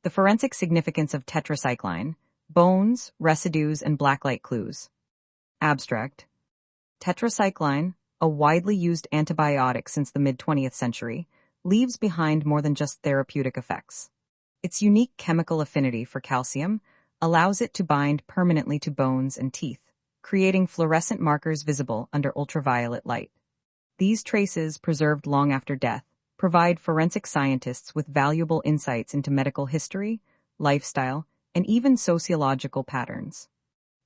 The forensic significance of tetracycline, bones, residues, and blacklight clues. Abstract. Tetracycline, a widely used antibiotic since the mid-20th century, leaves behind more than just therapeutic effects. Its unique chemical affinity for calcium allows it to bind permanently to bones and teeth, creating fluorescent markers visible under ultraviolet light. These traces, preserved long after death, provide forensic scientists with valuable insights into medical history, lifestyle, and even sociological patterns.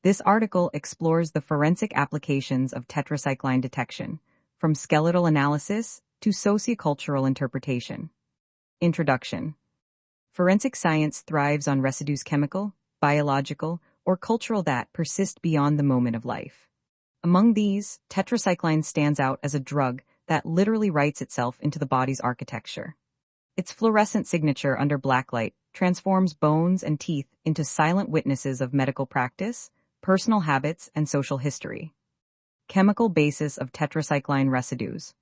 This article explores the forensic applications of tetracycline detection, from skeletal analysis to sociocultural interpretation. Introduction. Forensic science thrives on residues chemical, biological, or cultural that persist beyond the moment of life. Among these, tetracycline stands out as a drug that literally writes itself into the body's architecture. Its fluorescent signature under blacklight transforms bones and teeth into silent witnesses of medical practice, personal habits, and social history. Chemical basis of tetracycline residues.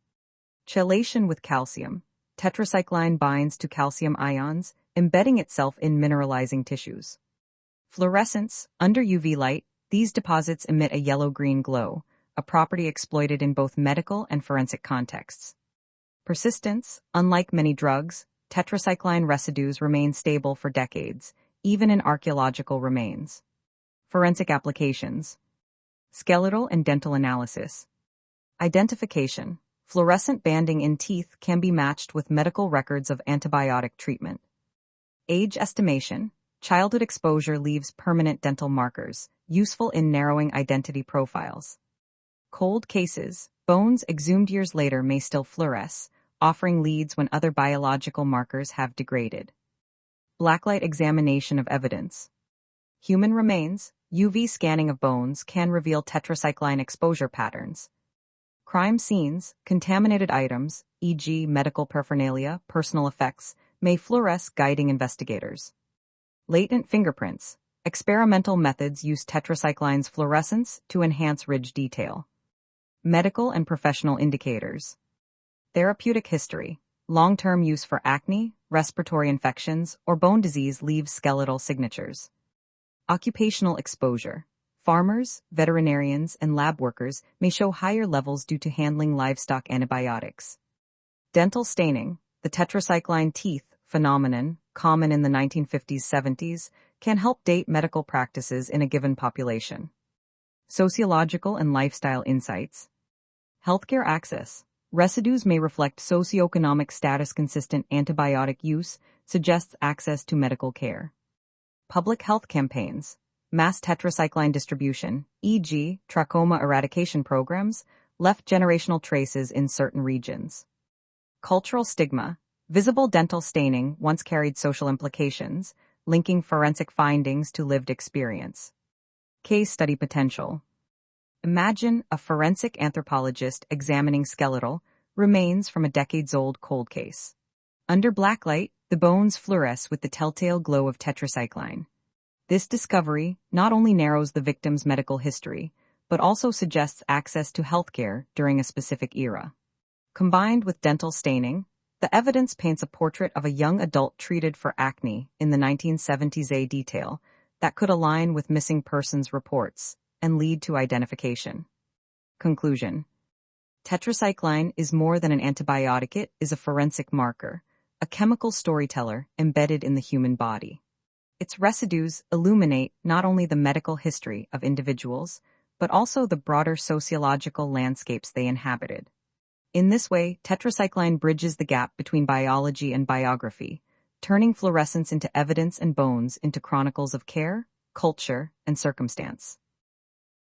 Chelation with calcium. Tetracycline binds to calcium ions, embedding itself in mineralizing tissues. Fluorescence. Under UV light, these deposits emit a yellow-green glow, a property exploited in both medical and forensic contexts. Persistence. Unlike many drugs, tetracycline residues remain stable for decades, even in archaeological remains. Forensic applications. Skeletal and dental analysis. Identification. Fluorescent banding in teeth can be matched with medical records of antibiotic treatment. Age estimation. Childhood exposure leaves permanent dental markers, useful in narrowing identity profiles. Cold cases. Bones exhumed years later may still fluoresce, offering leads when other biological markers have degraded. Blacklight examination of evidence. Human remains. UV scanning of bones can reveal tetracycline exposure patterns. Crime scenes. Contaminated items, e.g. medical paraphernalia, personal effects, may fluoresce, guiding investigators. Latent fingerprints. Experimental methods use tetracycline's fluorescence to enhance ridge detail. Medical and professional indicators. Therapeutic history. Long-term use for acne, respiratory infections, or bone disease leaves skeletal signatures. Occupational exposure. Farmers, veterinarians, and lab workers may show higher levels due to handling livestock antibiotics. Dental staining. The tetracycline teeth phenomenon, common in the 1950s-70s, can help date medical practices in a given population. Sociological and lifestyle insights. Healthcare access. Residues may reflect socioeconomic status. Consistent antibiotic use suggests access to medical care. Public health campaigns. Mass tetracycline distribution, e.g., trachoma eradication programs, left generational traces in certain regions. Cultural stigma. Visible dental staining once carried social implications, linking forensic findings to lived experience. Case study potential. Imagine a forensic anthropologist examining skeletal remains from a decades-old cold case. Under blacklight, the bones fluoresce with the telltale glow of tetracycline. This discovery not only narrows the victim's medical history, but also suggests access to healthcare during a specific era. Combined with dental staining, the evidence paints a portrait of a young adult treated for acne in the 1970s. A detail that could align with missing persons reports and lead to identification. Conclusion. Tetracycline is more than an antibiotic. It is a forensic marker, a chemical storyteller embedded in the human body. Its residues illuminate not only the medical history of individuals, but also the broader sociological landscapes they inhabited. In this way, tetracycline bridges the gap between biology and biography, turning fluorescence into evidence and bones into chronicles of care, culture, and circumstance.